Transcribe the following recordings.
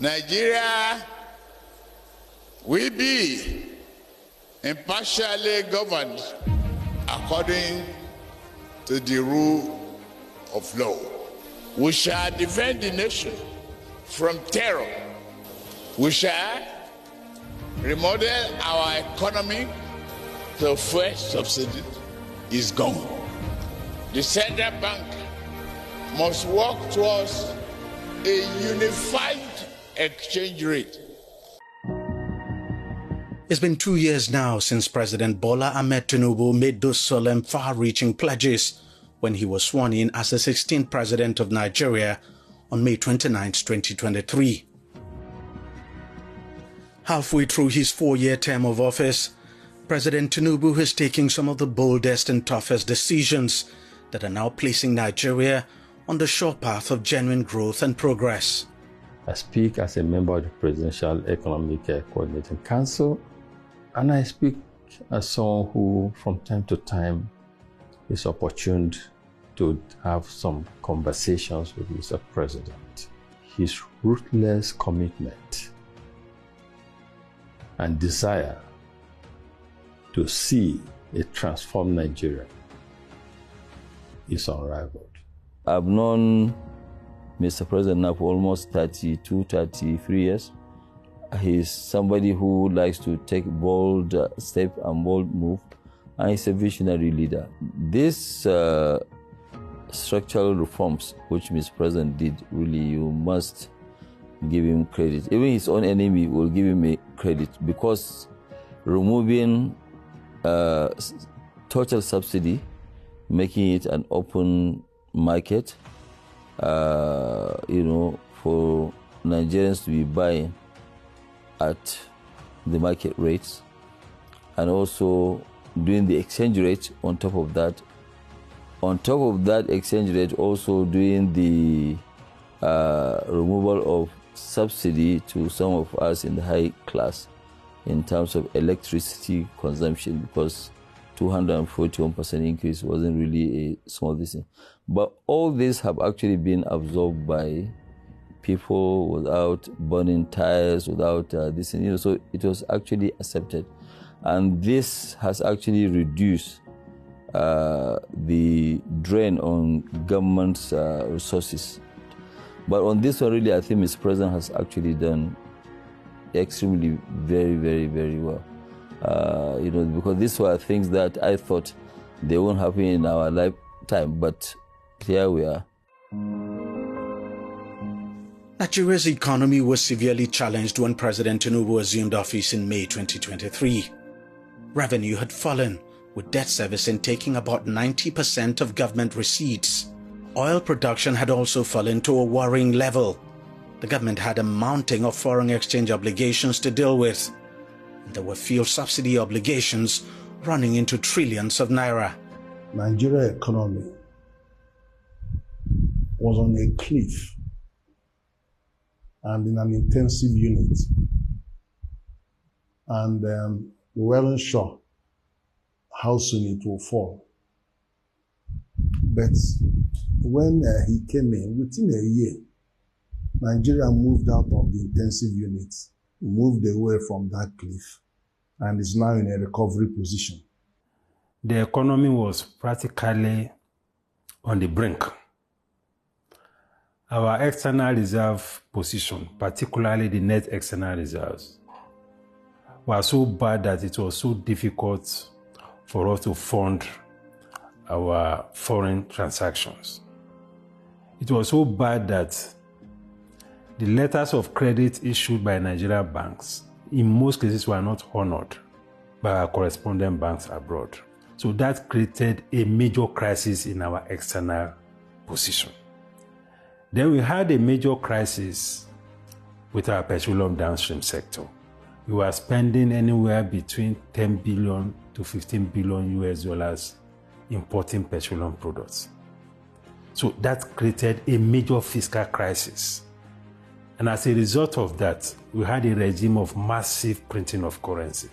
Nigeria will be impartially governed according to the rule of law. We shall defend the nation from terror. We shall remodel our economy so fresh subsidy is gone. The central bank must work towards a unified exchange rate. It's been 2 years now since President Bola Tinubu made those solemn, far-reaching pledges when he was sworn in as the 16th president of Nigeria on May 29, 2023. Halfway through his 4-year term of office, President Tinubu is taking some of the boldest and toughest decisions that are now placing Nigeria on the sure path of genuine growth and progress. I speak as a member of the Presidential Economic Coordinating Council, and I speak as someone who, from time to time, is opportune to have some conversations with Mr. President. His ruthless commitment and desire to see a transformed Nigeria is unrivaled. I've known Mr. President now for almost 32, 33 years. He's somebody who likes to take bold step and bold move, and he's a visionary leader. These structural reforms which Mr. President did, really, you must give him credit. Even his own enemy will give him a credit, because removing total subsidy, making it an open market, for Nigerians to be buying at the market rates, and also doing the exchange rate on top of that. On top of that exchange rate, also doing the removal of subsidy to some of us in the high class in terms of electricity consumption, because 241% increase wasn't really a small thing. But all these have actually been absorbed by people without burning tires, without this, so it was actually accepted. And this has actually reduced the drain on government's resources. But on this one, really, I think Mr. President has actually done extremely very, very, very well. Because these were things that I thought they won't happen in our lifetime, but here we are. Nigeria's economy was severely challenged when President Tinubu assumed office in May 2023. Revenue had fallen, with debt servicing taking about 90% of government receipts. Oil production had also fallen to a worrying level. The government had a mounting of foreign exchange obligations to deal with. There were fuel subsidy obligations running into trillions of naira. Nigeria's economy was on a cliff and in an intensive unit. And we weren't sure how soon it will fall. But when he came in, within a year, Nigeria moved out of the intensive unit, moved away from that cliff, and is now in a recovery position. The economy was practically on the brink. Our external reserve position, particularly the net external reserves, were so bad that it was so difficult for us to fund our foreign transactions. It was so bad that the letters of credit issued by Nigerian banks in most cases were not honored by our correspondent banks abroad. So that created a major crisis in our external position. Then we had a major crisis with our petroleum downstream sector. We were spending anywhere between 10 billion to 15 billion US dollars importing petroleum products. So that created a major fiscal crisis. And as a result of that, we had a regime of massive printing of currency.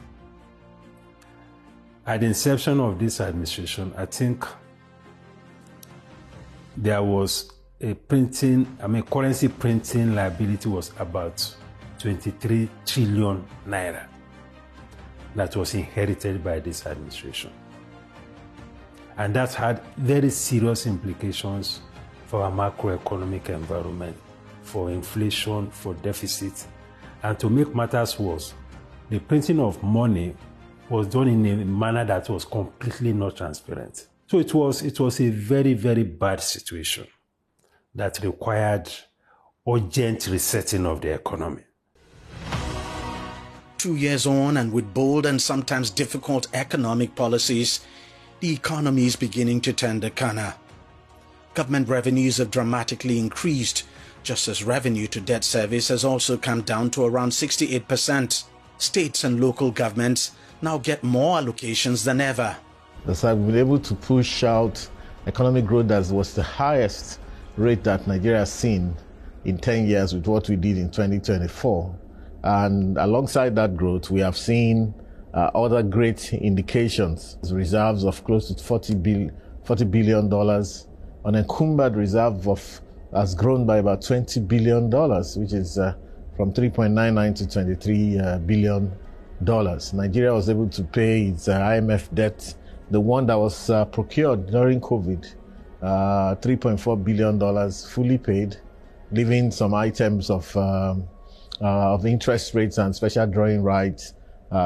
At the inception of this administration, I think there was a currency printing liability was about 23 trillion naira that was inherited by this administration. And that had very serious implications for our macroeconomic environment, for inflation, for deficit. And to make matters worse, the printing of money was done in a manner that was completely not transparent. So it was a very, very bad situation that required urgent resetting of the economy. 2 years on, and with bold and sometimes difficult economic policies, the economy is beginning to turn the corner. Government revenues have dramatically increased, just as revenue to debt service has also come down to around 68%. States and local governments now get more allocations than ever. Thus, I've been able to push out economic growth that was the highest rate that Nigeria has seen in 10 years with what we did in 2024. And alongside that growth, we have seen other great indications. Reserves of close to $40 billion. Unencumbered reserve has grown by about $20 billion, which is from 3.99 to 23 billion dollars. Nigeria was able to pay its IMF debt, the one that was procured during COVID, $3.4 billion fully paid, leaving some items of interest rates and special drawing rights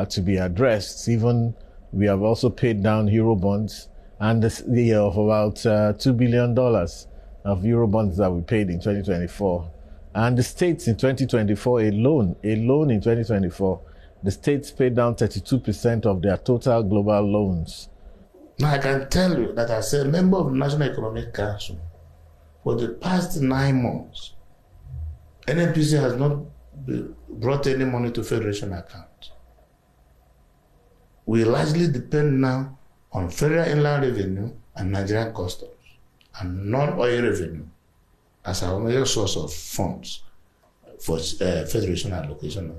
to be addressed. Even we have also paid down Eurobonds and the of about $2 billion of Eurobonds that we paid in 2024. And the states in 2024 alone in 2024, the states paid down 32% of their total global loans. Now I can tell you that as a member of the National Economic Council, for the past 9 months, NNPC has not brought any money to Federation account. We largely depend now on Federal Inland Revenue and Nigerian Customs and non-oil revenue as our major source of funds for Federation allocation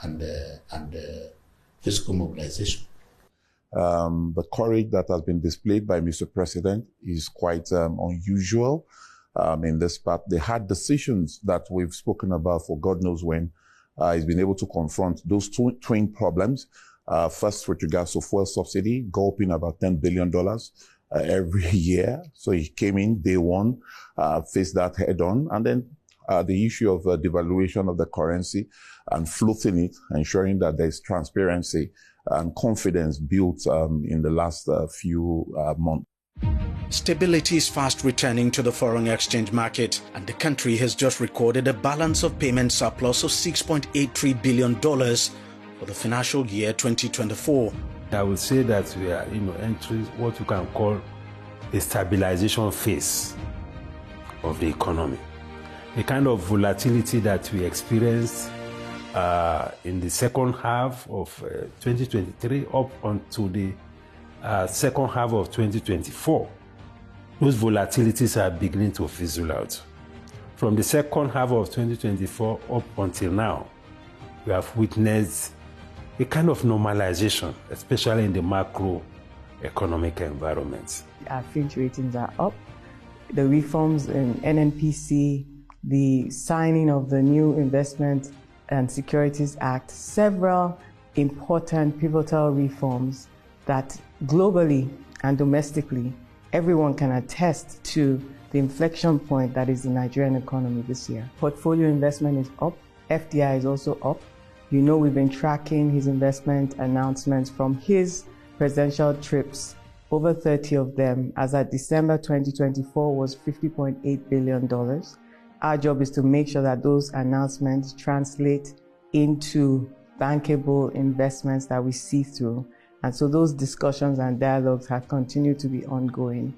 and fiscal mobilization. The courage that has been displayed by Mr. President is quite unusual in this part. The hard decisions that we've spoken about for God knows when, he's been able to confront those twin problems. First, with regards to fuel subsidy, gulping about $10 billion every year. So he came in day one, faced that head on. And then the issue of devaluation of the currency and floating it, ensuring that there's transparency and confidence built in the last few months. Stability is fast returning to the foreign exchange market, and the country has just recorded a balance of payment surplus of $6.83 billion for the financial year 2024. I would say that we are entering what you can call a stabilization phase of the economy. The kind of volatility that we experienced in the second half of 2023 up onto the second half of 2024, those volatilities are beginning to fizzle out. From the second half of 2024 up until now, we have witnessed a kind of normalization, especially in the macroeconomic environment. Our Fitch ratings are up. The reforms in NNPC, the signing of the new Investment and Securities Act, several important pivotal reforms that globally and domestically, everyone can attest to the inflection point that is the Nigerian economy this year. Portfolio investment is up. FDI is also up. You know, we've been tracking his investment announcements from his presidential trips, over 30 of them, as at December 2024 was $50.8 billion. Our job is to make sure that those announcements translate into bankable investments that we see through. And so those discussions and dialogues have continued to be ongoing.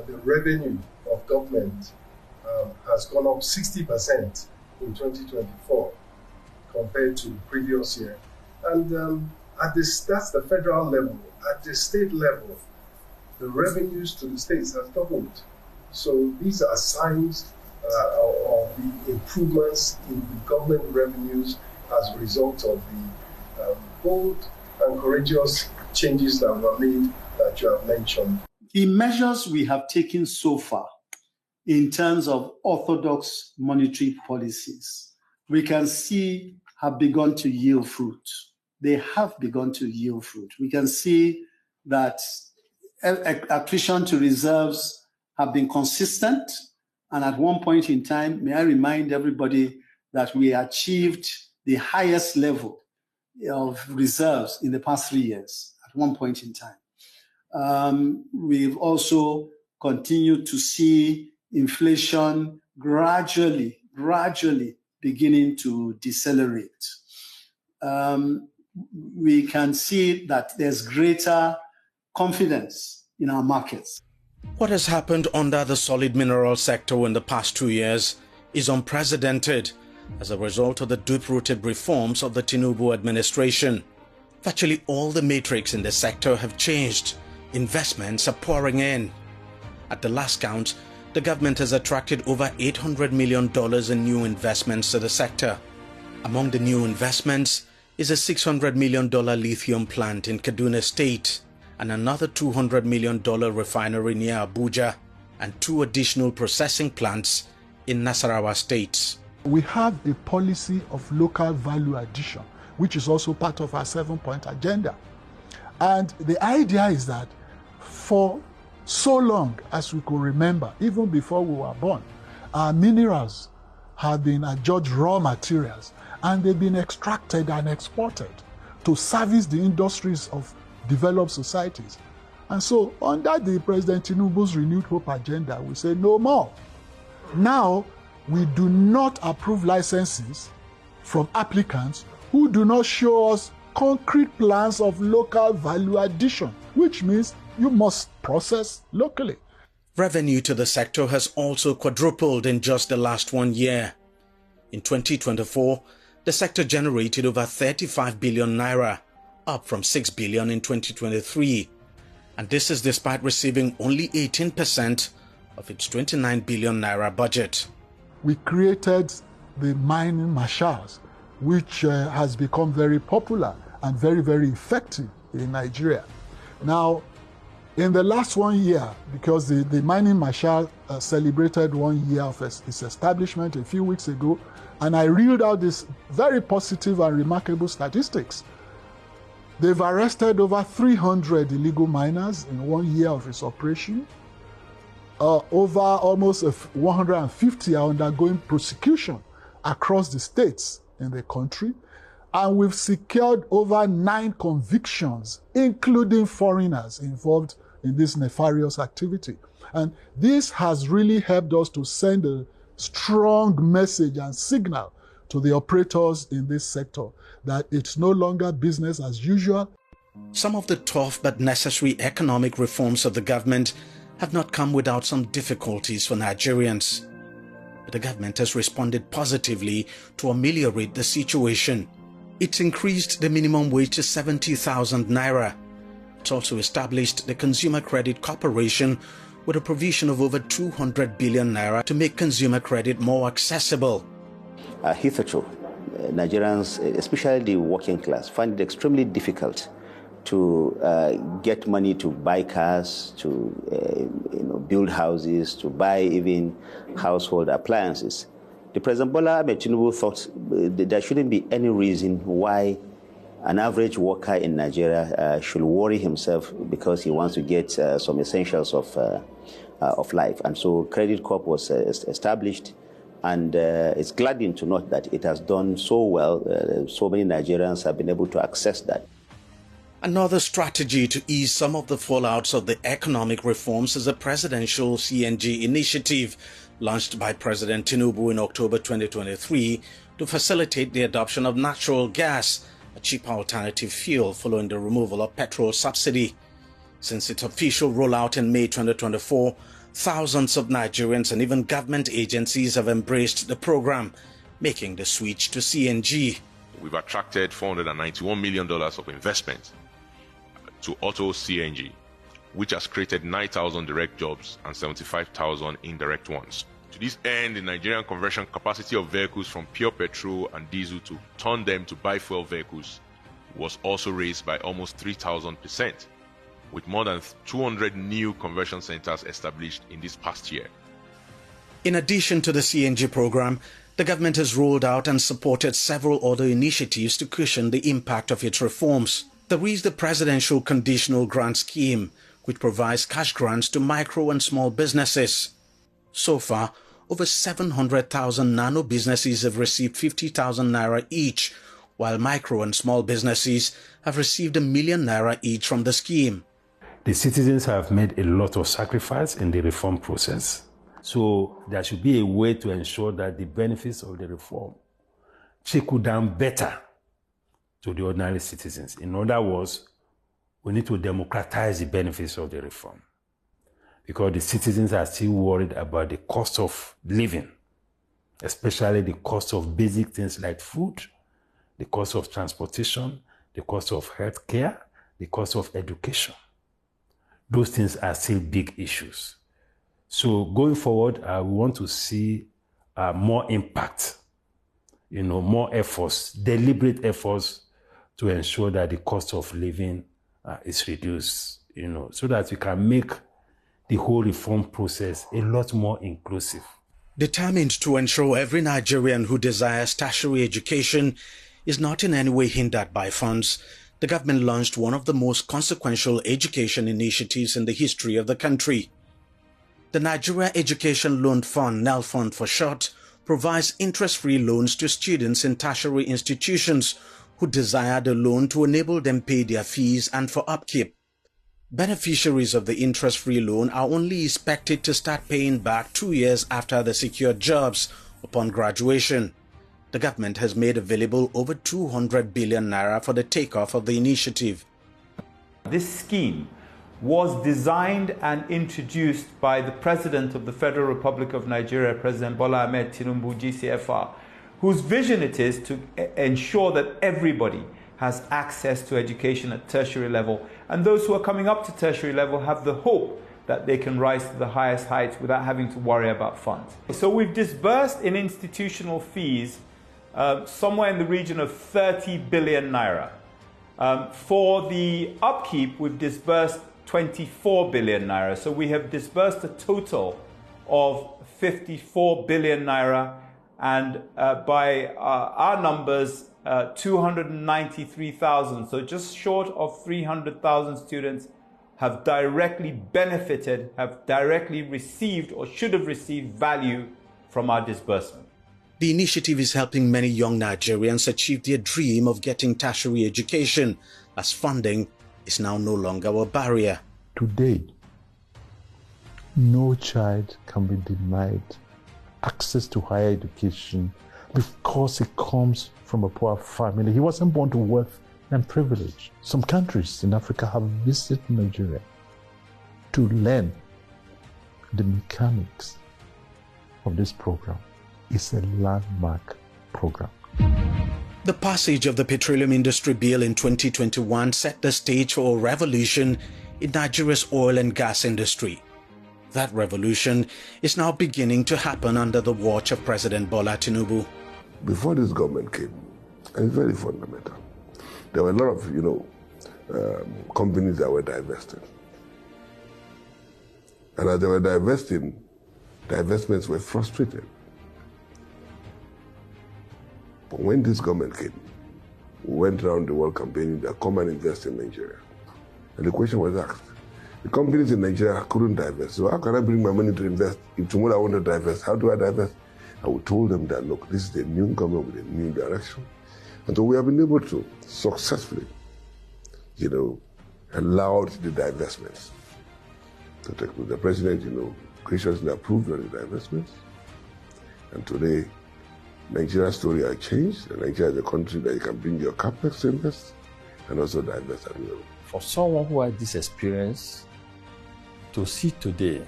The revenue of government has gone up 60% in 2024 compared to the previous year. And that's the federal level. At the state level, the revenues to the states have doubled. So these are signs of the improvements in the government revenues as a result of the bold and courageous changes that were made that you have mentioned. The measures we have taken so far in terms of orthodox monetary policies, we can see have begun to yield fruit. They have begun to yield fruit. We can see that accretion to reserves have been consistent. And at one point in time, may I remind everybody that we achieved the highest level of reserves in the past 3 years at one point in time. We've also continued to see inflation gradually beginning to decelerate. We can see that there's greater confidence in our markets. What has happened under the solid mineral sector in the past 2 years is unprecedented as a result of the deep-rooted reforms of the Tinubu administration. Virtually all the metrics in the sector have changed. Investments are pouring in. At the last count, the government has attracted over $800 million in new investments to the sector. Among the new investments is a $600 million lithium plant in Kaduna State and another $200 million refinery near Abuja and 2 additional processing plants in Nasarawa State. We have a policy of local value addition, which is also part of our 7-point agenda. And the idea is that for so long as we could remember, even before we were born, our minerals have been adjudged raw materials and they've been extracted and exported to service the industries of developed societies. And so under the President Tinubu's Renewed Hope agenda, we say no more. Now, we do not approve licenses from applicants who do not show us concrete plans of local value addition, which means you must process locally. Revenue to the sector has also quadrupled in just the last 1 year. In 2024, the sector generated over 35 billion naira, up from 6 billion in 2023. And this is despite receiving only 18% of its 29 billion naira budget. We created the mining marshals, which has become very popular and very, very effective in Nigeria. Now, in the last 1 year, because the mining marshal celebrated 1 year of its establishment a few weeks ago, and I reeled out these very positive and remarkable statistics. They've arrested over 300 illegal miners in 1 year of its operation. Over almost 150 are undergoing prosecution across the states in the country. And we've secured over 9 convictions, including foreigners involved in this nefarious activity. And this has really helped us to send a strong message and signal to the operators in this sector that it's no longer business as usual. Some of the tough but necessary economic reforms of the government have not come without some difficulties for Nigerians. But the government has responded positively to ameliorate the situation. It's increased the minimum wage to 70,000 naira. It's also established the Consumer Credit Corporation with a provision of over 200 billion naira to make consumer credit more accessible. Hitherto, Nigerians, especially the working class, find it extremely difficult to get money to buy cars, to build houses, to buy even household appliances. The President Bola Tinubu thought there shouldn't be any reason why an average worker in Nigeria should worry himself because he wants to get some essentials of life. And so Credit Corp was established, and it's gladdening to note that it has done so well. So many Nigerians have been able to access that. Another strategy to ease some of the fallouts of the economic reforms is a presidential CNG initiative launched by President Tinubu in October 2023 to facilitate the adoption of natural gas, a cheaper alternative fuel following the removal of petrol subsidy. Since its official rollout in May 2024, thousands of Nigerians and even government agencies have embraced the program, making the switch to CNG. We've attracted $491 million of investment to auto CNG, which has created 9,000 direct jobs and 75,000 indirect ones. To this end, the Nigerian conversion capacity of vehicles from pure petrol and diesel to turn them to biofuel vehicles was also raised by almost 3,000%, with more than 200 new conversion centers established in this past year. In addition to the CNG program, The government has rolled out and supported several other initiatives to cushion the impact of its reforms. There is the Presidential Conditional Grant Scheme, which provides cash grants to micro and small businesses. So far, over 700,000 nano businesses have received 50,000 naira each, while micro and small businesses have received ₦1 million each from the scheme. The citizens have made a lot of sacrifice in the reform process. So there should be a way to ensure that the benefits of the reform trickle down better to the ordinary citizens. In other words, we need to democratize the benefits of the reform, because the citizens are still worried about the cost of living, especially the cost of basic things like food, the cost of transportation, the cost of health care, the cost of education. Those things are still big issues. So going forward, we want to see more impact, more efforts, deliberate efforts to ensure that the cost of living is reduced, so that we can make the whole reform process a lot more inclusive. Determined to ensure every Nigerian who desires tertiary education is not in any way hindered by funds, the government launched one of the most consequential education initiatives in the history of the country. The Nigeria Education Loan Fund, NELFund for short, provides interest-free loans to students in tertiary institutions who desire the loan to enable them pay their fees and for upkeep. Beneficiaries of the interest-free loan are only expected to start paying back 2 years after the secured jobs upon graduation. The government has made available over 200 billion naira for the takeoff of the initiative. This scheme was designed and introduced by the President of the Federal Republic of Nigeria, President Bola Tinubu, GCFR, whose vision it is to ensure that everybody has access to education at tertiary level, and those who are coming up to tertiary level have the hope that they can rise to the highest heights without having to worry about funds. So we've disbursed in institutional fees somewhere in the region of 30 billion naira. For the upkeep, we've disbursed 24 billion naira. So we have disbursed a total of 54 billion naira, and by our numbers, 293,000, so just short of 300,000 students have directly benefited, have directly received or should have received value from our disbursement. The initiative is helping many young Nigerians achieve their dream of getting tertiary education, as funding is now no longer a barrier. Today, no child can be denied access to higher education because he comes from a poor family. He wasn't born to wealth and privilege. Some countries in Africa have visited Nigeria to learn the mechanics of this program. It's a landmark program. The passage of the Petroleum Industry Bill in 2021 set the stage for a revolution in Nigeria's oil and gas industry. That revolution is now beginning to happen under the watch of President Bola Tinubu. Before this government came, it's very fundamental. There were a lot of, companies that were divested. And as they were divesting, divestments were frustrated. But when this government came, we went around the world campaigning that come and invest in Nigeria. And the question was asked, the companies in Nigeria couldn't divest, so how can I bring my money to invest? If tomorrow I want to divest, how do I divest? And we told them that, look, this is the new government with a new direction. And so we have been able to successfully, allow the divestments to take place. The president, graciously approved of the divestments. And today, Nigeria's story has changed. And Nigeria is a country that you can bring your capex to invest and also divest as well. For someone who had this experience, to see today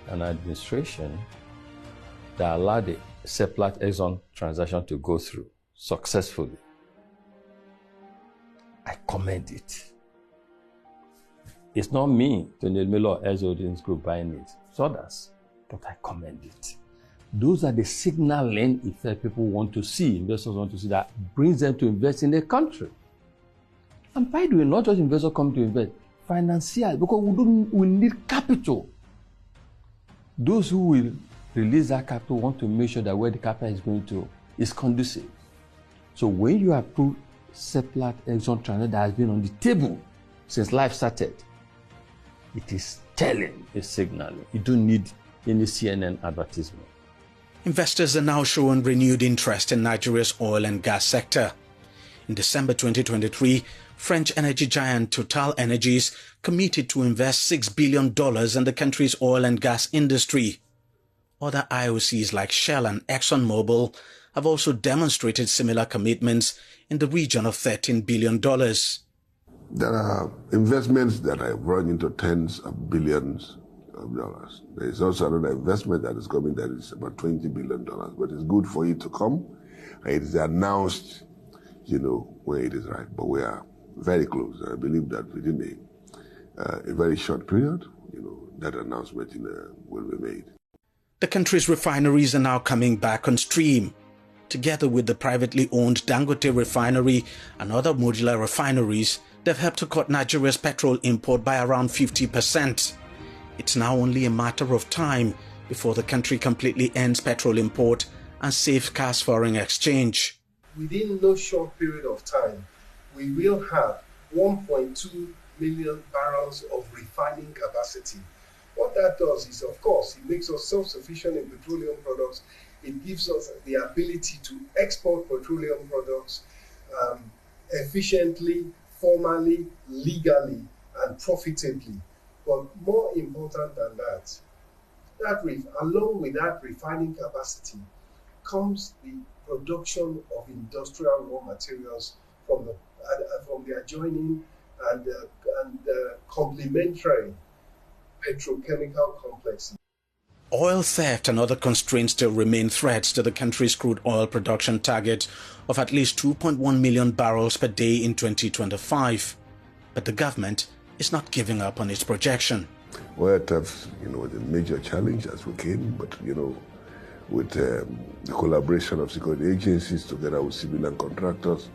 an administration that allowed the Seplat Exxon transaction to go through successfully, I commend it. It's not me, Tony Miller or Holdings Group buying it. It's others, but I commend it. Those are the signaling effect people want to see, investors want to see, that brings them to invest in the country. And by the way, not just investors come to invest, financiers, because we need capital. Those who will release that capital, want to make sure that where the capital is going to is conducive. So when you approve Seplat Exxon transaction that has been on the table since life started, it is telling a signal. You don't need any CNN advertisement. Investors are now showing renewed interest in Nigeria's oil and gas sector. In December 2023, French energy giant Total Energies committed to invest $6 billion in the country's oil and gas industry. Other IOCs like Shell and ExxonMobil have also demonstrated similar commitments in the region of $13 billion. There are investments that have run into tens of billions of dollars. There is also another investment that is coming that is about $20 billion, but it's good for it to come. It is announced, when it is right, but we are very close. I believe that within a very short period, that announcement will be made. The country's refineries are now coming back on stream. Together with the privately owned Dangote refinery and other modular refineries, they've helped to cut Nigeria's petrol import by around 50%. It's now only a matter of time before the country completely ends petrol import and safeguards foreign exchange. Within no short period of time, we will have 1.2 million barrels of refining capacity. What that does is, of course, it makes us self-sufficient in petroleum products. It gives us the ability to export petroleum products efficiently, formally, legally, and profitably. But more important than that, along with that refining capacity comes the production of industrial raw materials from the adjoining and complementary petrochemical complexes. Oil theft and other constraints still remain threats to the country's crude oil production target of at least 2.1 million barrels per day in 2025. But the government is not giving up on its projection. Oil theft, was a major challenge as we came, but, with the collaboration of security agencies together with civilian contractors,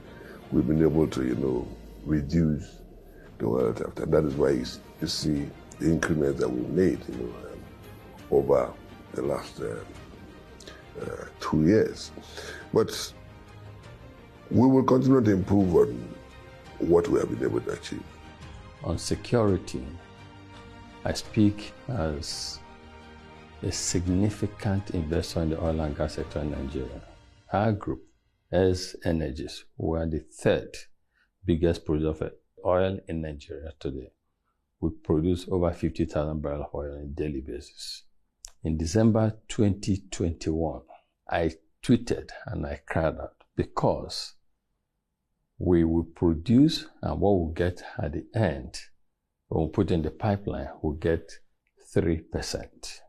we've been able to, reduce the oil theft. And that is why you see the increments that we've made, over the last 2 years. But we will continue to improve on what we have been able to achieve. On security, I speak as a significant investor in the oil and gas sector in Nigeria. Our group, as Energies, we are the third biggest producer of oil in Nigeria today. We produce over 50,000 barrels of oil on a daily basis. In December 2021, I tweeted and I cried out because we will produce, and what we'll get at the end, when we put in the pipeline, we'll get 3%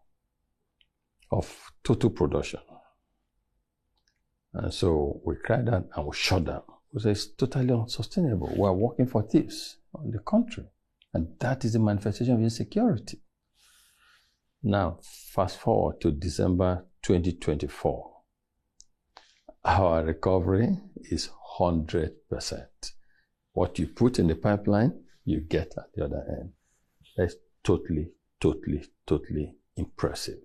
of total production. And so we cried out and we shut down. We said it's totally unsustainable. We are working for thieves on the country. And that is the manifestation of insecurity. Now, fast forward to December 2024. Our recovery is 100%. What you put in the pipeline, you get at the other end. That's totally impressive.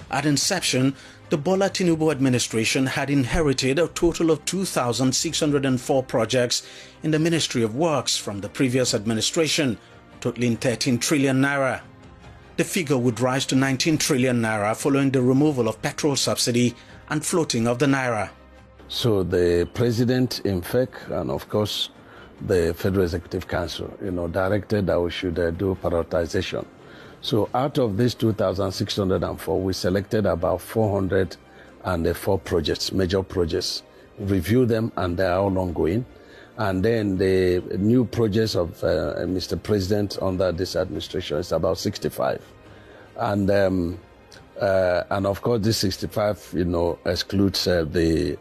At inception, the Bola Tinubu administration had inherited a total of 2,604 projects in the Ministry of Works from the previous administration, totaling 13 trillion naira. The figure would rise to 19 trillion naira following the removal of petrol subsidy and floating of the naira. So the president, in fact, and of course the Federal Executive Council, directed that we should do prioritization. So out of these 2,604, we selected about 404 projects, major projects, review them, and they are all ongoing. And then the new projects of Mr. President under this administration is about 65. And of course, this 65, excludes the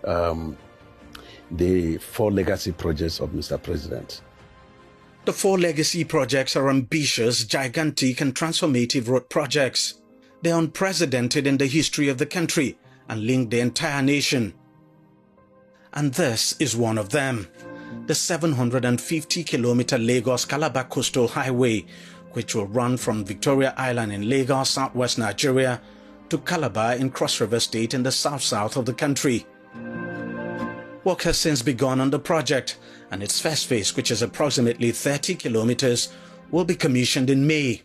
4 legacy projects of Mr. President. The 4 legacy projects are ambitious, gigantic and transformative road projects. They're unprecedented in the history of the country and link the entire nation. And this is one of them. The 750-kilometer Lagos-Calabar Coastal Highway, which will run from Victoria Island in Lagos, southwest Nigeria, to Calabar in Cross River State in the south of the country. Work has since begun on the project, and its first phase, which is approximately 30 kilometers, will be commissioned in May.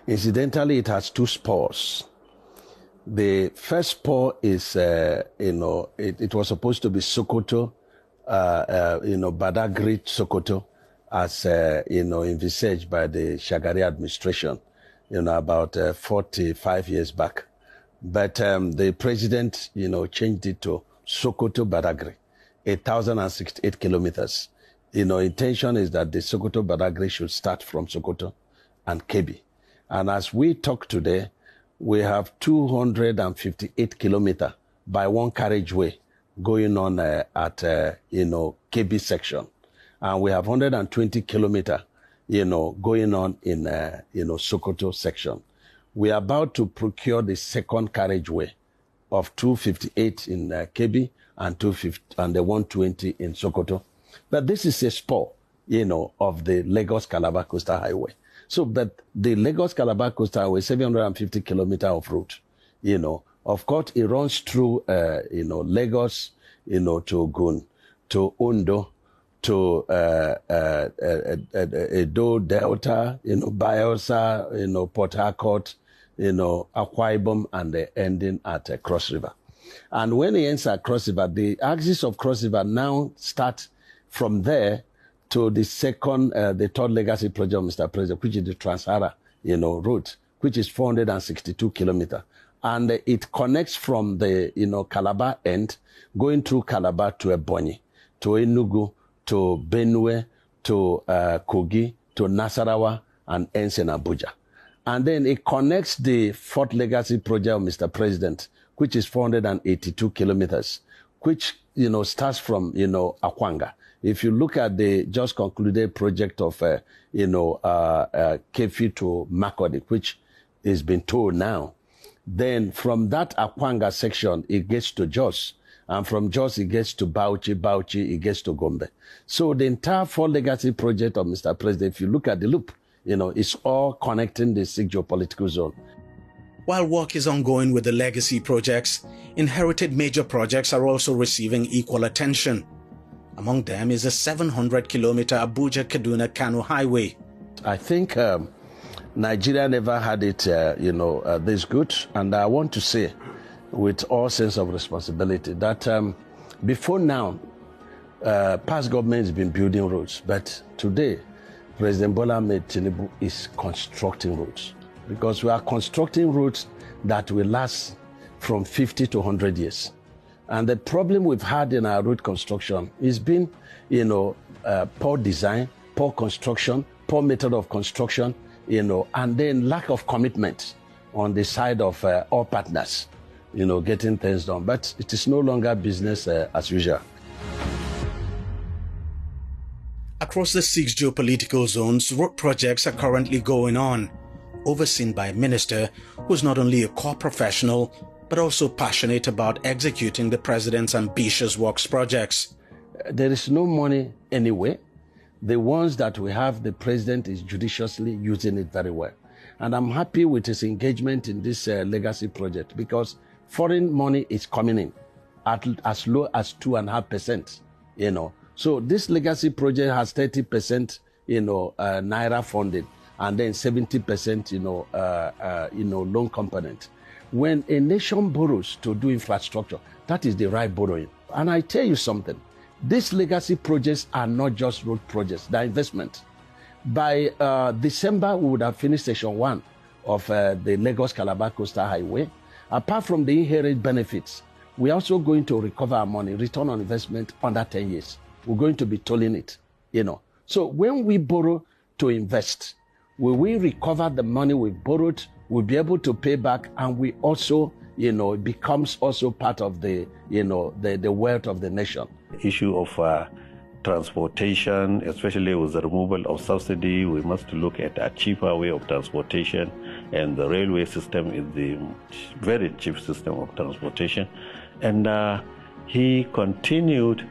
Incidentally, it has two spurs. The first spur is, it was supposed to be Sokoto, Badagry, Sokoto, as, envisaged by the Shagari administration, about 45 years back. But the president, changed it to Sokoto, Badagry, 1,068 kilometers. Intention is that the Sokoto, Badagry should start from Sokoto and Kebbi. And as we talk today, we have 258 kilometers by one carriageway going on at, Kebbi section. And we have 120 kilometers, going on in, Sokoto section. We are about to procure the second carriageway of 258 in Kebbi and the 120 in Sokoto. But this is a spur, of the Lagos-Calabar Coastal Highway. So, but the Lagos-Calabar Coastal Highway, 750 kilometers of route, of course, it runs through, Lagos, to Ogun, to Ondo, to Edo Delta, Bayelsa, Port Harcourt, Akwa Ibom, and the ending at Cross River. And when it ends at Cross River, the axis of Cross River now starts from there to the the third legacy project of Mr. President, which is the Trans-Sahara, route, which is 462 kilometers. And it connects from the, Calabar end, going through Calabar to Ebonyi, to Enugu, to Benue, to Kogi, to Nasarawa, and ends in Abuja. And then it connects the fourth legacy project of Mr. President, which is 482 kilometers, which, starts from, Akwanga. If you look at the just concluded project of, Kefi to Makurdi, which is been told now, then from that Akwanga section, it gets to Jos. And from Jos, it gets to Bauchi, it gets to Gombe. So the entire four legacy project of Mr. President, if you look at the loop, it's all connecting the six geopolitical zone. While work is ongoing with the legacy projects, inherited major projects are also receiving equal attention. Among them is a 700-kilometer Abuja-Kaduna-Kano highway. I think Nigeria never had it, this good. And I want to say, with all sense of responsibility, that before now, past government has been building roads. But today, President Bola Tinubu is constructing roads. Because we are constructing roads that will last from 50 to 100 years. And the problem we've had in our road construction has been, poor design, poor construction, poor method of construction, and then lack of commitment on the side of all partners, getting things done. But it is no longer business as usual. Across the 6 geopolitical zones, road projects are currently going on, overseen by a minister who is not only a core professional, but also passionate about executing the president's ambitious works projects. There is no money anyway. The ones that we have, the president is judiciously using it very well. And I'm happy with his engagement in this legacy project because foreign money is coming in at as low as 2.5%, So this legacy project has 30%, Naira funding and then 70%, loan component. When a nation borrows to do infrastructure, that is the right borrowing. And I tell you something, these legacy projects are not just road projects, they're investment. By December, we would have finished section 1 of the Lagos-Calabar Coastal Highway. Apart from the inherent benefits, we're also going to recover our money, return on investment under 10 years. We're going to be tolling it, So when we borrow to invest, when we recover the money we borrowed, we'll be able to pay back, and we also, it becomes also part of the, the wealth of the nation. Issue of transportation, especially with the removal of subsidy, we must look at a cheaper way of transportation, and the railway system is the very cheap system of transportation. And he continued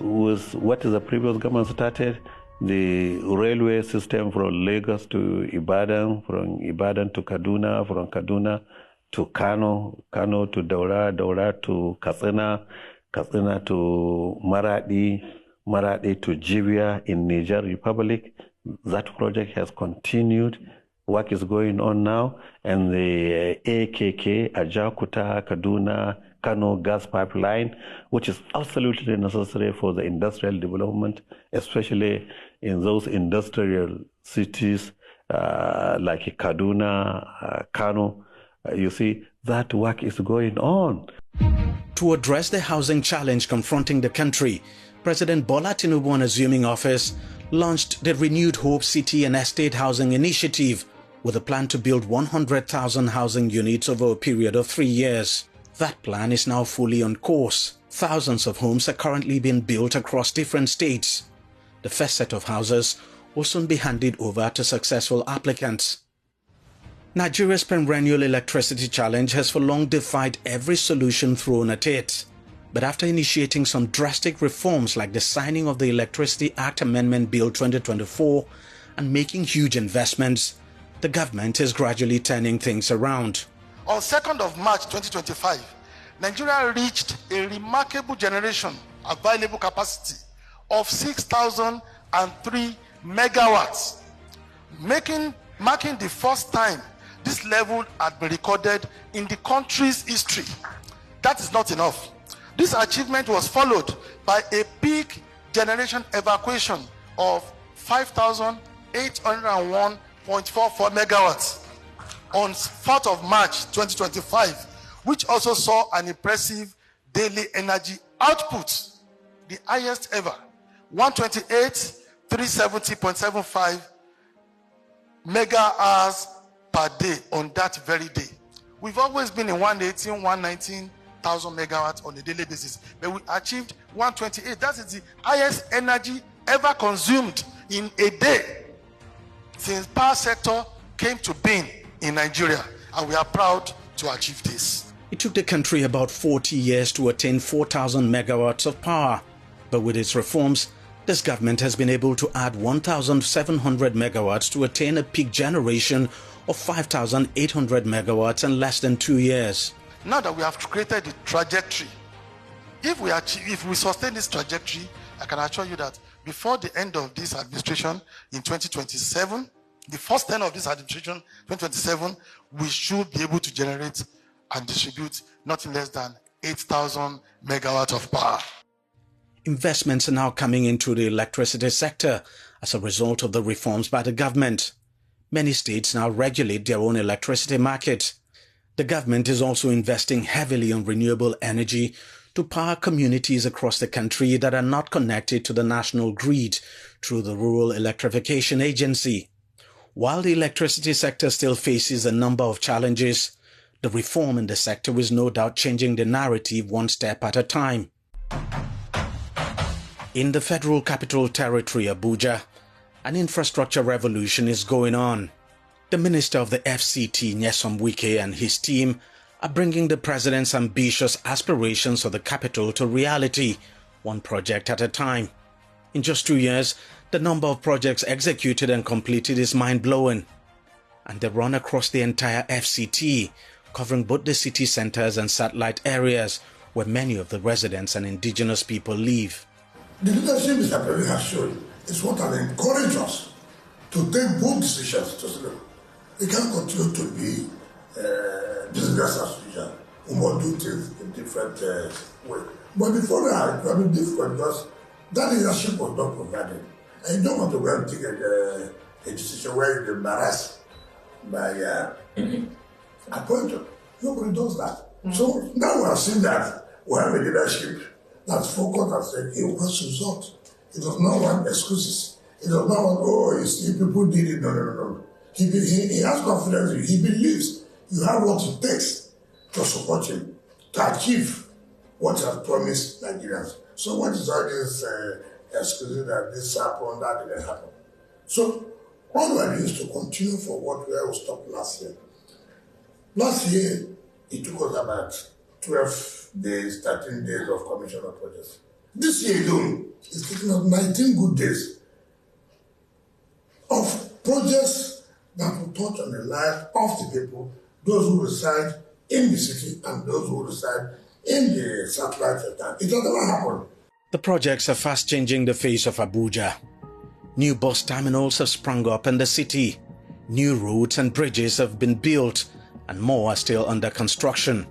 with what the previous government started, the railway system from Lagos to Ibadan, from Ibadan to Kaduna, from Kaduna to Kano, Kano to Daura, Daura to Katsina, Katsina to Maradi, Maradi to Jibia in Niger Republic. That project has continued. Work is going on now. And the AKK, Ajakuta, Kaduna, Kano gas pipeline, which is absolutely necessary for the industrial development, especially in those industrial cities like Kaduna, Kano. You see, that work is going on. To address the housing challenge confronting the country, President Bola Tinubu, on assuming office, launched the renewed Hope City and Estate Housing Initiative with a plan to build 100,000 housing units over a period of 3 years. That plan is now fully on course. Thousands of homes are currently being built across different states. The first set of houses will soon be handed over to successful applicants. Nigeria's perennial electricity challenge has for long defied every solution thrown at it. But after initiating some drastic reforms like the signing of the Electricity Act Amendment Bill 2024 and making huge investments, the government is gradually turning things around. On 2nd of March 2025, Nigeria reached a remarkable generation available capacity of 6,003 megawatts, marking the first time this level had been recorded in the country's history. That is not enough. This achievement was followed by a peak generation evacuation of 5,801.44 megawatts on 4th of March 2025, which also saw an impressive daily energy output, the highest ever, 128,370.75 mega hours per day on that very day. We've always been in 118, 119,000 megawatts on a daily basis, but we achieved 128. That is the highest energy ever consumed in a day since power sector came to being in Nigeria, and we are proud to achieve this. It took the country about 40 years to attain 4,000 megawatts of power, but with its reforms, this government has been able to add 1,700 megawatts to attain a peak generation of 5,800 megawatts in less than 2 years. Now that we have created the trajectory, if we sustain this trajectory, I can assure you that before the end of this administration in 2027, the first 10 of this administration, 2027, we should be able to generate and distribute nothing less than 8,000 megawatts of power. Investments are now coming into the electricity sector as a result of the reforms by the government. Many states now regulate their own electricity market. The government is also investing heavily on renewable energy to power communities across the country that are not connected to the national grid through the Rural Electrification Agency. While the electricity sector still faces a number of challenges, the reform in the sector is no doubt changing the narrative one step at a time. In the Federal Capital Territory, Abuja, an infrastructure revolution is going on. The Minister of the FCT, Nyesom Wike, and his team are bringing the president's ambitious aspirations for the capital to reality, one project at a time. In just 2 years, the number of projects executed and completed is mind-blowing. And they run across the entire FCT, covering both the city centers and satellite areas where many of the residents and indigenous people live. The leadership Mr. President has shown is what will encourage us to take bold decisions to say, we can't continue to be business as usual. We must do things in different ways. But before that, it will be difficult because that leadership was not provided. And you don't want to go and take a decision where you're embarrassed by appointment. Nobody does that. So now we have seen that we have a leadership that's focused and said, it wants results. It does not want excuses. It does not want, oh, you see, people did it. No. He has confidence in you. He believes you have what it takes to support him, to achieve what he has promised Nigerians. So what is all this excuses that this happened, that didn't happen? So all we are doing is to continue for where we stopped last year. Last year, it took us about 12 days, 13 days of commission of projects. This year alone, it's taking us 19 good days of projects that will touch on the life of the people, those who reside in the city and those who reside in the satellite sector. It doesn't happen. The projects are fast changing the face of Abuja. New bus terminals have sprung up in the city. New roads and bridges have been built, and more are still under construction.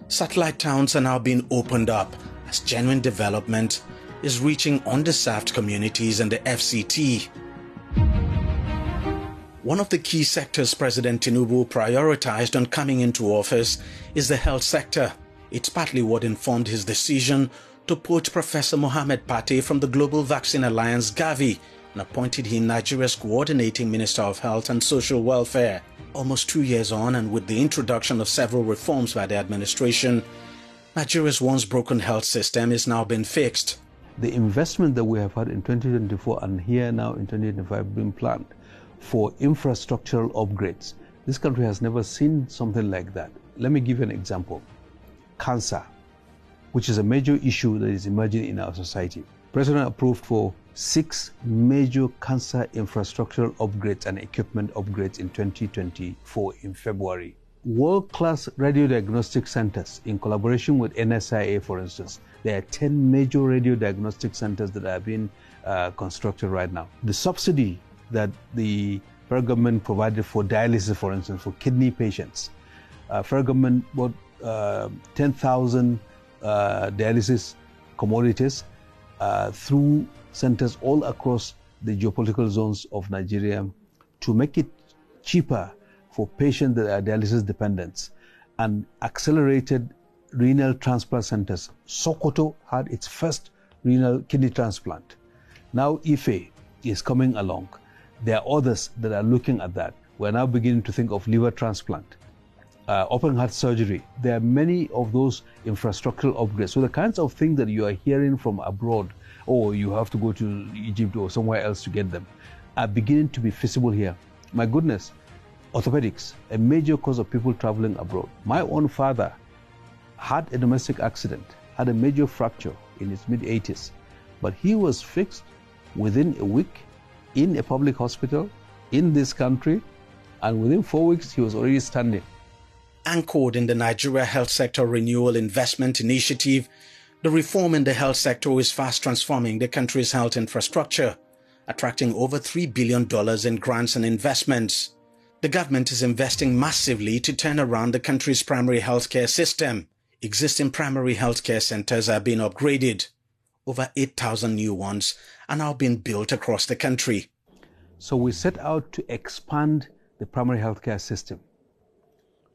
Satellite towns are now being opened up as genuine development is reaching underserved communities in the FCT. One of the key sectors President Tinubu prioritized on coming into office is the health sector. It's partly what informed his decision to poach Professor Mohamed Pate from the Global Vaccine Alliance Gavi and appointed him Nigeria's coordinating Minister of Health and Social Welfare. Almost 2 years on, and with the introduction of several reforms by the administration, Nigeria's once broken health system is now being fixed. The investment that we have had in 2024 and here now in 2025 being planned for infrastructural upgrades. This country has never seen something like that. Let me give you an example. Cancer, which is a major issue that is emerging in our society. President approved for 6 major cancer infrastructural upgrades and equipment upgrades in 2024 in February. World-class radiodiagnostic centers in collaboration with NSIA, for instance. There are 10 major radiodiagnostic centers that are being constructed right now. The subsidy that the federal government provided for dialysis, for instance, for kidney patients. Federal government bought 10,000 dialysis commodities through centers all across the geopolitical zones of Nigeria to make it cheaper for patients that are dialysis dependents, and accelerated renal transplant centers. Sokoto had its first renal kidney transplant. Now Ife is coming along. There are others that are looking at that. We're now beginning to think of liver transplant, open heart surgery. There are many of those infrastructural upgrades. So the kinds of things that you are hearing from abroad, or you have to go to Egypt or somewhere else to get them, are beginning to be feasible here. My goodness, orthopedics, a major cause of people traveling abroad. My own father had a domestic accident, had a major fracture in his mid-80s, but he was fixed within a week in a public hospital in this country, and within 4 weeks he was already standing. Anchored in the Nigeria Health Sector Renewal Investment Initiative, the reform in the health sector is fast transforming the country's health infrastructure, attracting over $3 billion in grants and investments. The government is investing massively to turn around the country's primary healthcare system. Existing primary healthcare centers are being upgraded. Over 8,000 new ones are now being built across the country. So we set out to expand the primary healthcare system,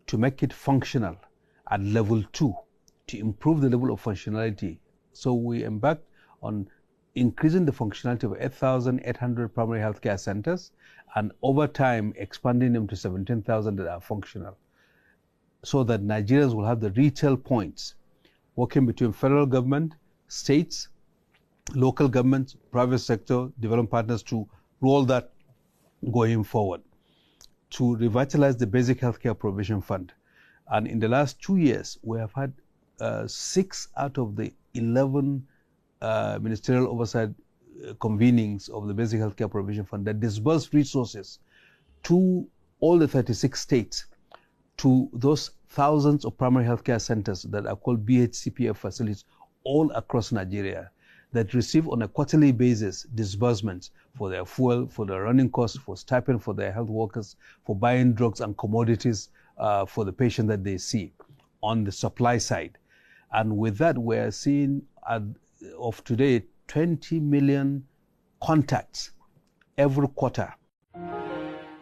to make it functional at level 2, to improve the level of functionality. So we embarked on increasing the functionality of 8,800 primary healthcare centers, and over time expanding them to 17,000 that are functional, so that Nigerians will have the retail points working between federal government, states, local governments, private sector, development partners to roll that going forward, to revitalize the basic healthcare provision fund. And in the last 2 years, we have had 6 out of the 11 ministerial oversight convenings of the basic healthcare provision fund that disbursed resources to all the 36 states, to those thousands of primary healthcare centers that are called BHCPF facilities all across Nigeria, that receive on a quarterly basis disbursements for their fuel, for their running costs, for stipend for their health workers, for buying drugs and commodities for the patient that they see on the supply side. And with that, we're seeing of today 20 million contacts every quarter.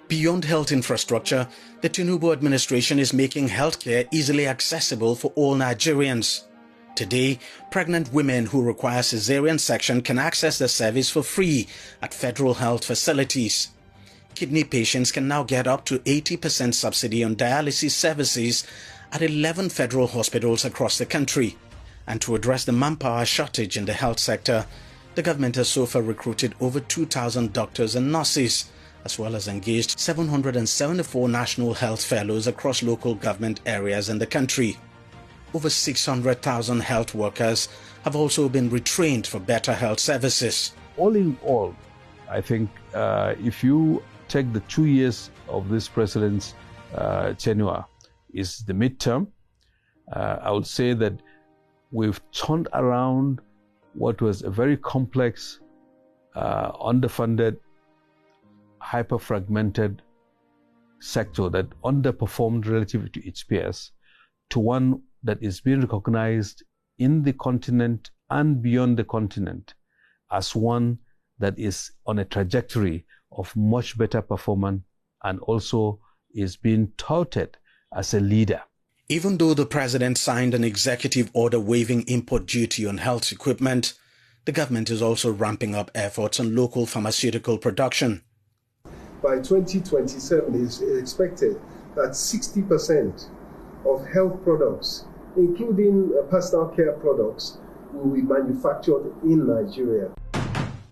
Beyond health infrastructure, the Tinubu administration is making healthcare easily accessible for all Nigerians. Today, pregnant women who require cesarean section can access the service for free at federal health facilities. Kidney patients can now get up to 80% subsidy on dialysis services at 11 federal hospitals across the country. And to address the manpower shortage in the health sector, the government has so far recruited over 2,000 doctors and nurses, as well as engaged 774 national health fellows across local government areas in the country. Over 600,000 health workers have also been retrained for better health services. All in all, I think if you take the 2 years of this president's tenure, is the midterm. I would say that we've turned around what was a very complex, underfunded, hyper-fragmented sector that underperformed relative to its peers to one that is being recognized in the continent and beyond the continent as one that is on a trajectory of much better performance and also is being touted as a leader. Even though the president signed an executive order waiving import duty on health equipment, the government is also ramping up efforts on local pharmaceutical production. By 2027, it is expected that 60% of health products, including personal care products, will be manufactured in Nigeria.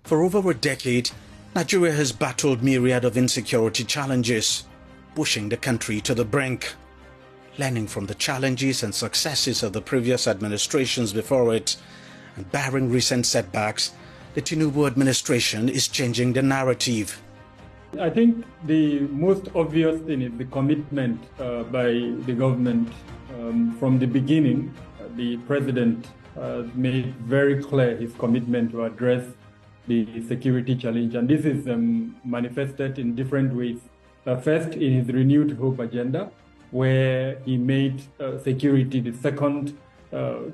For over a decade, Nigeria has battled myriad of insecurity challenges, pushing the country to the brink. Learning from the challenges and successes of the previous administrations before it, and barring recent setbacks, the Tinubu administration is changing the narrative. I think the most obvious thing is the commitment by the government. From the beginning, the president made very clear his commitment to address the security challenge, and this is manifested in different ways. First, in his renewed hope agenda, where he made security the second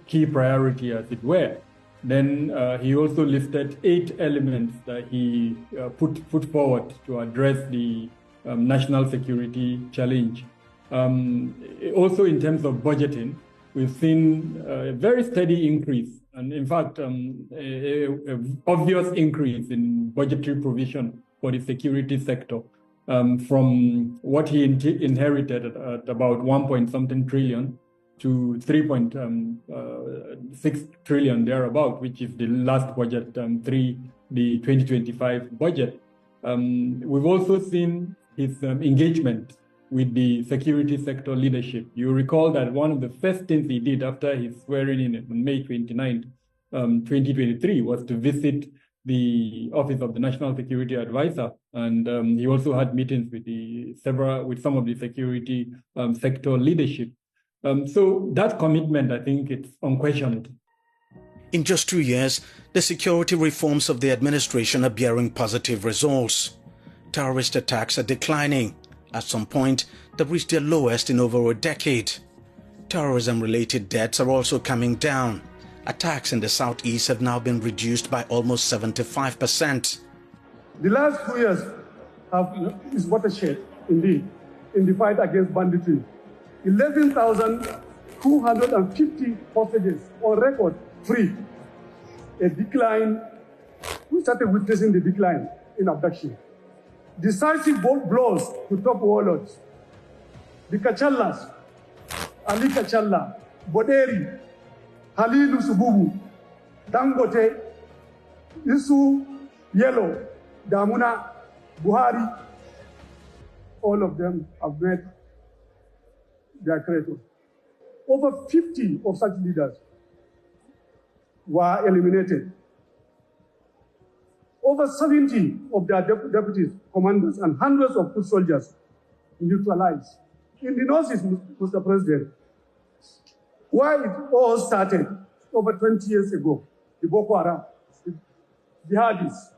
key priority, as it were. Then he also listed 8 elements that he put forward to address the national security challenge. Also, in terms of budgeting, we've seen a very steady increase, and in fact, an obvious increase in budgetary provision for the security sector. From what he inherited at about 1-point-something trillion to 3.6 trillion thereabout, which is the last budget, the 2025 budget. We've also seen his engagement with the security sector leadership. You recall that one of the first things he did after his swearing in on May 29, 2023, was to visit the Office of the National Security Advisor, and he also had meetings with some of the security sector leadership. So that commitment, I think, it's unquestioned. In just 2 years, the security reforms of the administration are bearing positive results. Terrorist attacks are declining. At some point, they've reached their lowest in over a decade. Terrorism-related deaths are also coming down. Attacks in the southeast have now been reduced by almost 75%. The last 2 years is watershed, indeed, in the fight against banditry. 11,250 hostages on record free. A decline. We started witnessing the decline in abduction. Decisive blows to top warlords. The Kachallas, Ali Kachalla, Boderi, Halilu Sububu, Dangote, Isu, Yellow, Damuna, Buhari, all of them have met their creator. Over 50 of such leaders were eliminated. Over 70 of their deputies, commanders, and hundreds of foot soldiers neutralized. In the Northeast, Mr. President, where it all started over 20 years ago, the Boko Haram, the jihadis,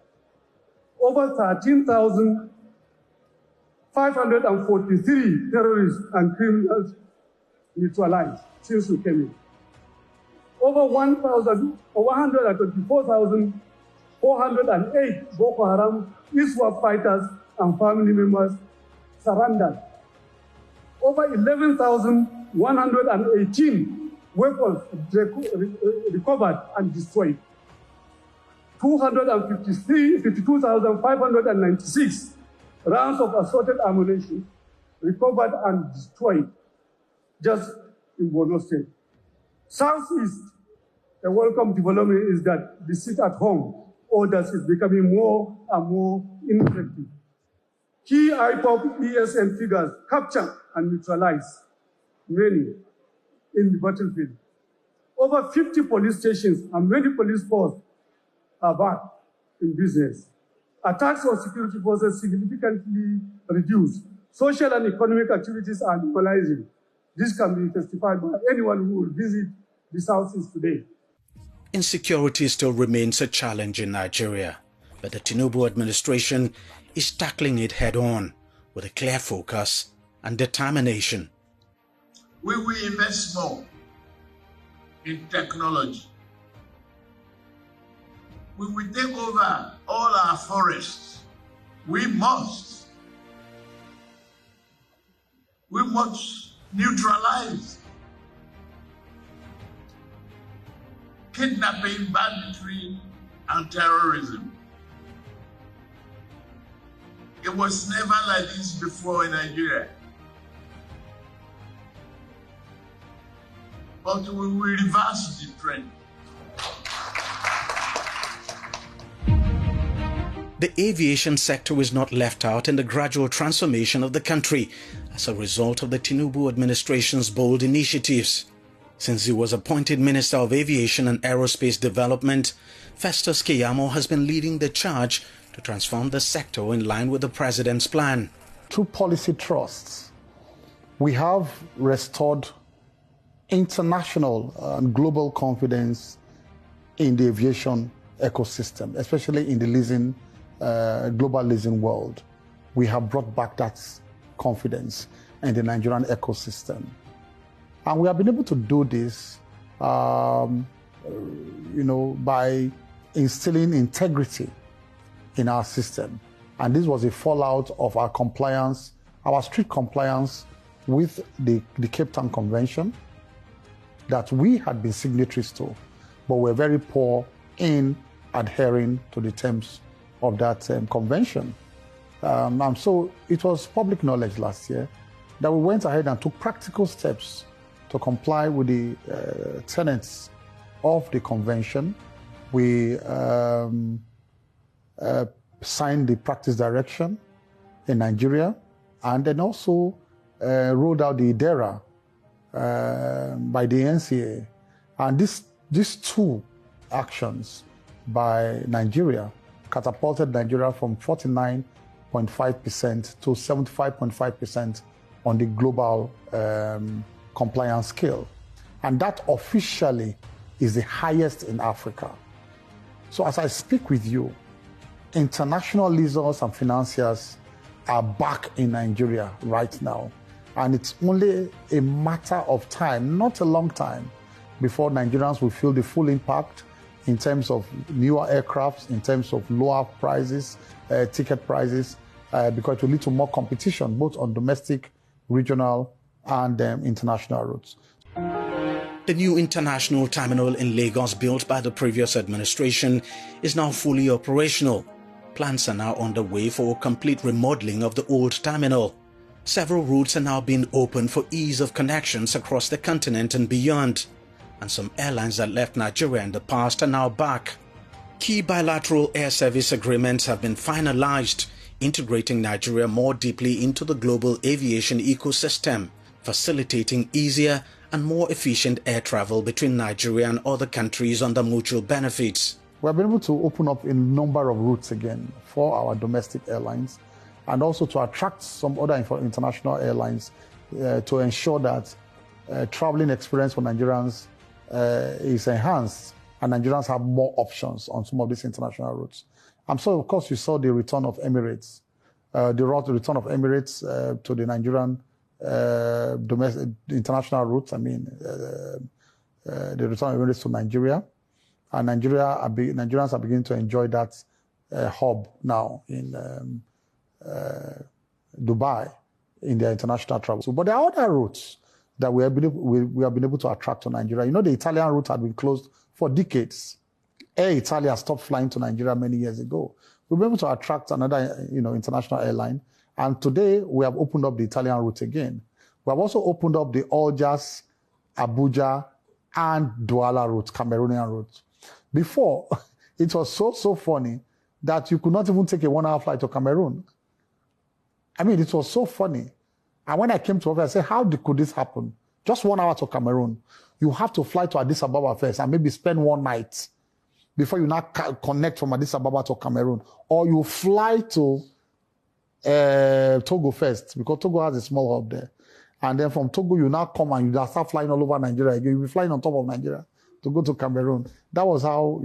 over 13,543 terrorists and criminals neutralized since we came in. Over 124,408 Boko Haram ISWAP fighters and family members surrendered. Over 11,118 weapons recovered and destroyed. 252,596 rounds of assorted ammunition recovered and destroyed just in Borno State. Southeast, a welcome development is that the sit-at-home orders is becoming more and more ineffective. Key IPOP ESN figures capture and neutralize many in the battlefield. Over 50 police stations and many police forces are back in business. Attacks on security forces significantly reduced. Social and economic activities are normalizing. This can be testified by anyone who will visit the Southeast today. Insecurity still remains a challenge in Nigeria, but the Tinubu administration is tackling it head-on with a clear focus and determination. We will invest more in technology. We will take over all our forests. We must neutralize kidnapping, banditry, and terrorism. It was never like this before in Nigeria. But we will reverse the trend. The aviation sector is not left out in the gradual transformation of the country as a result of the Tinubu administration's bold initiatives. Since he was appointed Minister of Aviation and Aerospace Development, Festus Keyamo has been leading the charge to transform the sector in line with the president's plan. Through policy trusts, we have restored international and global confidence in the aviation ecosystem, especially in the leasing, global leasing world. We have brought back that confidence in the Nigerian ecosystem. And we have been able to do this, by instilling integrity in our system. And this was a fallout of our compliance, our strict compliance with the Cape Town Convention that we had been signatories to, but were very poor in adhering to the terms of that convention. And so it was public knowledge last year that we went ahead and took practical steps to comply with the tenets of the convention. We signed the practice direction in Nigeria, and then also rolled out the IDERA by the NCA. And these two actions by Nigeria catapulted Nigeria from 49.5% to 75.5% on the global compliance scale. And that officially is the highest in Africa. So as I speak with you, international leasers and financiers are back in Nigeria right now. And it's only a matter of time, not a long time, before Nigerians will feel the full impact in terms of newer aircrafts, in terms of lower prices, ticket prices, because it will lead to more competition, both on domestic, regional, and international routes. The new international terminal in Lagos, built by the previous administration, is now fully operational. Plans are now underway for a complete remodeling of the old terminal. Several routes are now being opened for ease of connections across the continent and beyond. And some airlines that left Nigeria in the past are now back. Key bilateral air service agreements have been finalized, integrating Nigeria more deeply into the global aviation ecosystem, facilitating easier and more efficient air travel between Nigeria and other countries under mutual benefits. We have been able to open up a number of routes again for our domestic airlines, and also to attract some other international airlines to ensure that traveling experience for Nigerians is enhanced, and Nigerians have more options on some of these international routes. And so, of course, you saw the return of Emirates, the return of Emirates to the Nigerian domestic international routes. The return of Emirates to Nigeria, and Nigerians are beginning to enjoy that hub now in Dubai in their international travel. But there are other routes that we have been able to attract to Nigeria. You know, the Italian route had been closed for decades. Air Italia stopped flying to Nigeria many years ago. We've been able to attract another, international airline. And today we have opened up the Italian route again. We have also opened up the Algiers, Abuja, and Douala route, Cameroonian route. Before, it was so funny that you could not even take a 1 hour flight to Cameroon. It was so funny. And when I came to office, I said, how could this happen? Just 1 hour to Cameroon. You have to fly to Addis Ababa first and maybe spend one night before you now connect from Addis Ababa to Cameroon. Or you fly to Togo first, because Togo has a small hub there. And then from Togo, you now come and you start flying all over Nigeria again. You'll be flying on top of Nigeria to go to Cameroon. That was how,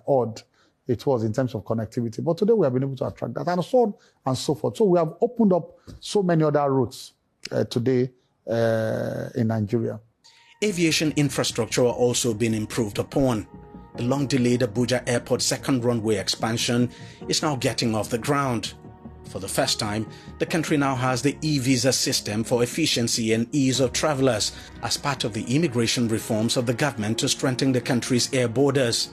odd it was in terms of connectivity. But today we have been able to attract that and so on and so forth. So we have opened up so many other routes today in Nigeria. Aviation infrastructure are also being improved upon. The long-delayed Abuja Airport second runway expansion is now getting off the ground. For the first time, the country now has the e-visa system for efficiency and ease of travelers as part of the immigration reforms of the government to strengthen the country's air borders.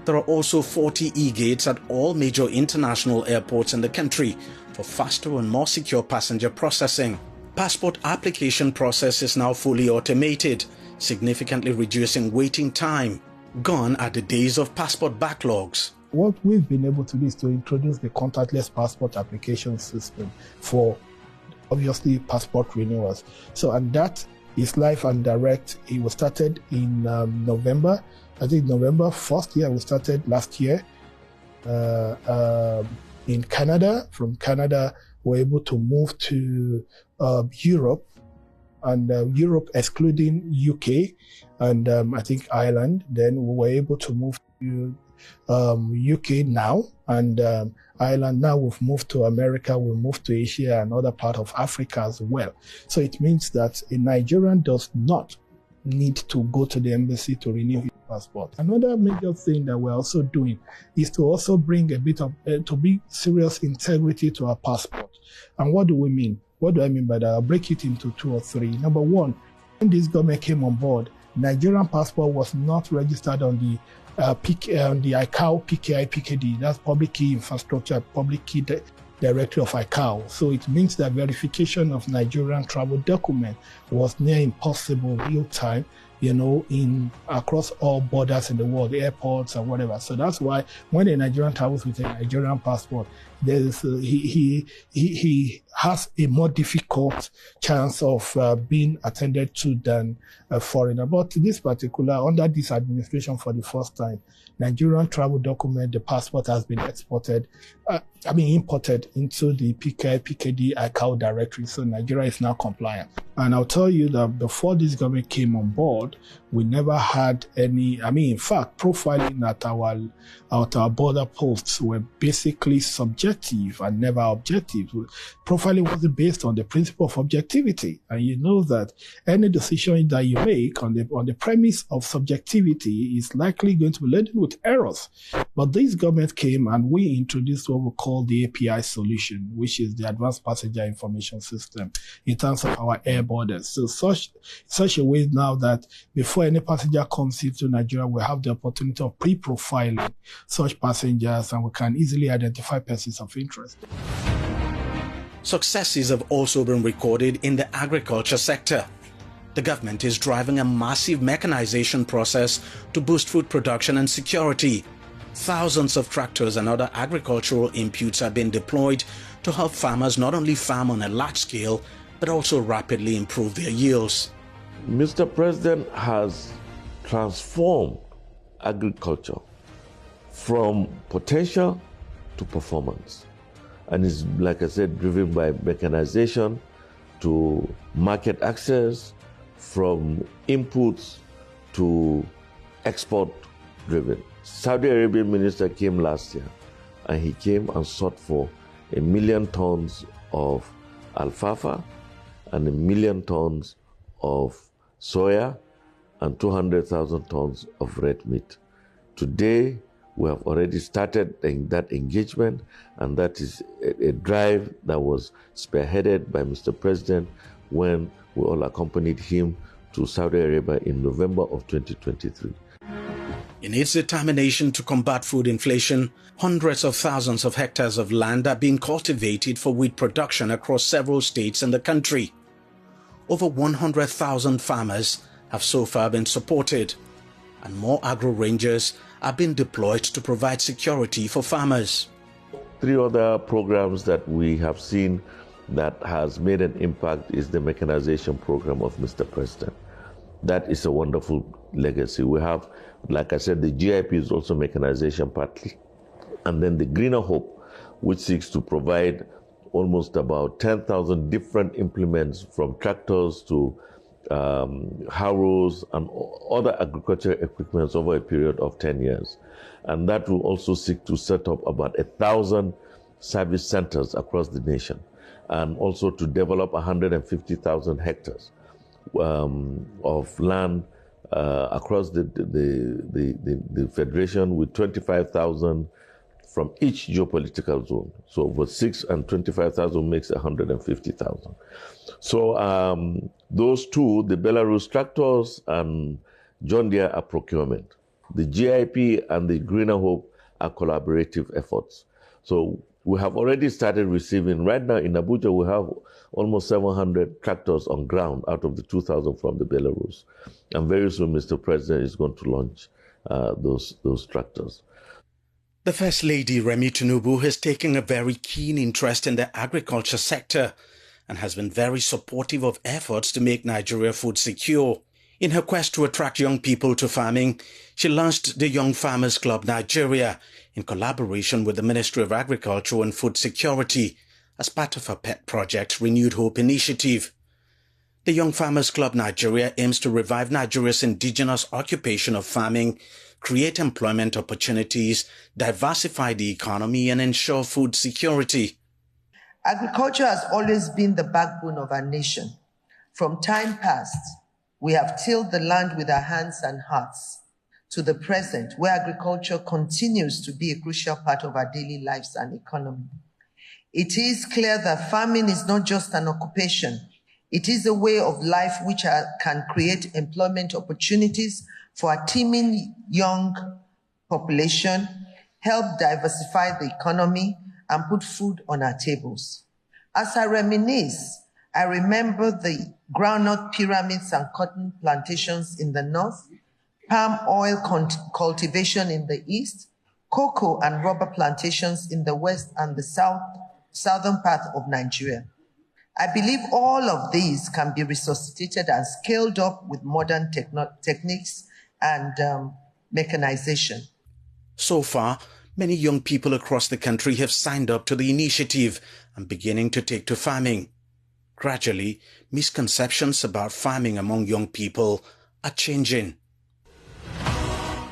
There are also 40 e-gates at all major international airports in the country for faster and more secure passenger processing. Passport application process is now fully automated, significantly reducing waiting time. Gone are the days of passport backlogs. What we've been able to do is to introduce the contactless passport application system for, obviously, passport renewals. So, and that is live and direct. It was started in November. I think November 1st, we started last year in Canada. From Canada, we're able to move to Europe, and Europe excluding UK and I think Ireland. Then we were able to move to UK now, and Ireland now. We've moved to America, we've moved to Asia and other part of Africa as well. So it means that a Nigerian does not need to go to the embassy to renew his passport. Another major thing that we're also doing is to also bring a bit of to be serious integrity to our passport. And what do we mean? What do I mean by that? I'll break it into two or three. Number one, when this government came on board, Nigerian passport was not registered on the ICAO PKI PKD. That's Public Key Infrastructure, Public Key Directory of ICAO. So it means that verification of Nigerian travel document was near impossible real time, in across all borders in the world, airports and whatever. So that's why when a Nigerian travels with a Nigerian passport, there's he has a more difficult chance of being attended to than a foreigner. But this particular, under this administration for the first time, Nigerian travel document, the passport has been imported into the PKI, PKD, ICAO directory. So Nigeria is now compliant. And I'll tell you that before this government came on board, we never had any, in fact, profiling at our border posts were basically subjective and never objective. Profiling wasn't based on the principle of objectivity. And you know that any decision that you make on the premise of subjectivity is likely going to be laden with errors. But this government came and we introduced what we call the API solution, which is the Advanced Passenger Information System in terms of our air borders. So such a way now that before any passenger comes into Nigeria, we have the opportunity of pre-profiling such passengers and we can easily identify persons of interest. Successes have also been recorded in the agriculture sector. The government is driving a massive mechanization process to boost food production and security. Thousands of tractors and other agricultural inputs have been deployed to help farmers not only farm on a large scale, but also rapidly improve their yields. Mr. President has transformed agriculture from potential to performance. And is, like I said, driven by mechanization to market access, from inputs to export driven. Saudi Arabian minister came last year and he came and sought for 1 million tons of alfalfa and 1 million tons of soya and 200,000 tons of red meat. Today, we have already started that engagement, and that is a drive that was spearheaded by Mr. President when we all accompanied him to Saudi Arabia in November of 2023. In its determination to combat food inflation, hundreds of thousands of hectares of land are being cultivated for wheat production across several states in the country. Over 100,000 farmers have so far been supported, and more agro-rangers are being deployed to provide security for farmers. 3 other programs that we have seen that has made an impact is the mechanization program of Mr. President. That is a wonderful legacy. We have, like I said, the GIP is also mechanization partly. And then the Greener Hope, which seeks to provide almost about 10,000 different implements, from tractors to harrows and other agricultural equipment over a period of 10 years. And that will also seek to set up about 1,000 service centers across the nation, and also to develop 150,000 hectares of land across the federation, with 25,000 from each geopolitical zone. So over 6 and 25,000 makes 150,000. So those two, the Belarus tractors and John Deere, are procurement. The GIP and the Greener Hope are collaborative efforts. So we have already started receiving. Right now in Abuja, we have almost 700 tractors on ground out of the 2,000 from the Belarus. And very soon, Mr. President is going to launch those tractors. The First Lady, Remi Tinubu, has taken a very keen interest in the agriculture sector and has been very supportive of efforts to make Nigeria food secure. In her quest to attract young people to farming, she launched the Young Farmers Club Nigeria in collaboration with the Ministry of Agriculture and Food Security as part of her pet project, Renewed Hope Initiative. The Young Farmers Club Nigeria aims to revive Nigeria's indigenous occupation of farming, create employment opportunities, diversify the economy, and ensure food security. Agriculture has always been the backbone of our nation. From time past, we have tilled the land with our hands and hearts, to the present, where agriculture continues to be a crucial part of our daily lives and economy. It is clear that farming is not just an occupation. It is a way of life which can create employment opportunities for a teeming young population, help diversify the economy, and put food on our tables. As I reminisce, I remember the groundnut pyramids and cotton plantations in the north, palm oil cultivation in the east, cocoa and rubber plantations in the west and the southern part of Nigeria. I believe all of these can be resuscitated and scaled up with modern techniques and mechanization. So far, many young people across the country have signed up to the initiative and beginning to take to farming. Gradually, misconceptions about farming among young people are changing.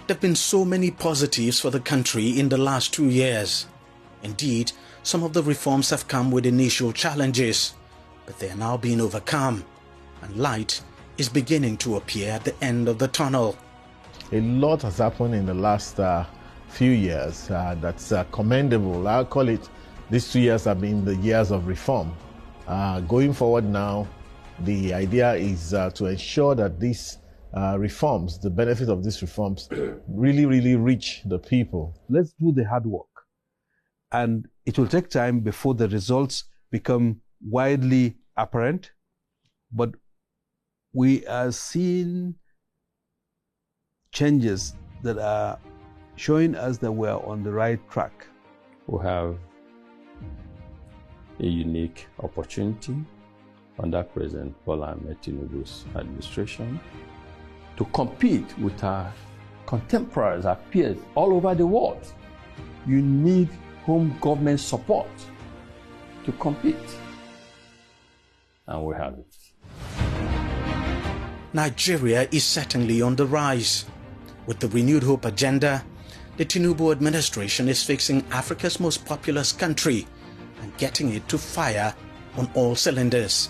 There have been so many positives for the country in the last 2 years. Indeed, some of the reforms have come with initial challenges, but they are now being overcome, and light is beginning to appear at the end of the tunnel. A lot has happened in the last few years that's commendable. I'll call it, these 2 years have been the years of reform. Going forward now, the idea is to ensure that these reforms, the benefit of these reforms, really reach the people. Let's do the hard work. And it will take time before the results become widely apparent, but we are seeing changes that are showing us that we are on the right track. We have a unique opportunity under President Bola Tinubu's administration to compete with our contemporaries, our peers all over the world. You need home government support to compete. And we have it. Nigeria is certainly on the rise. With the Renewed Hope agenda, the Tinubu administration is fixing Africa's most populous country and getting it to fire on all cylinders.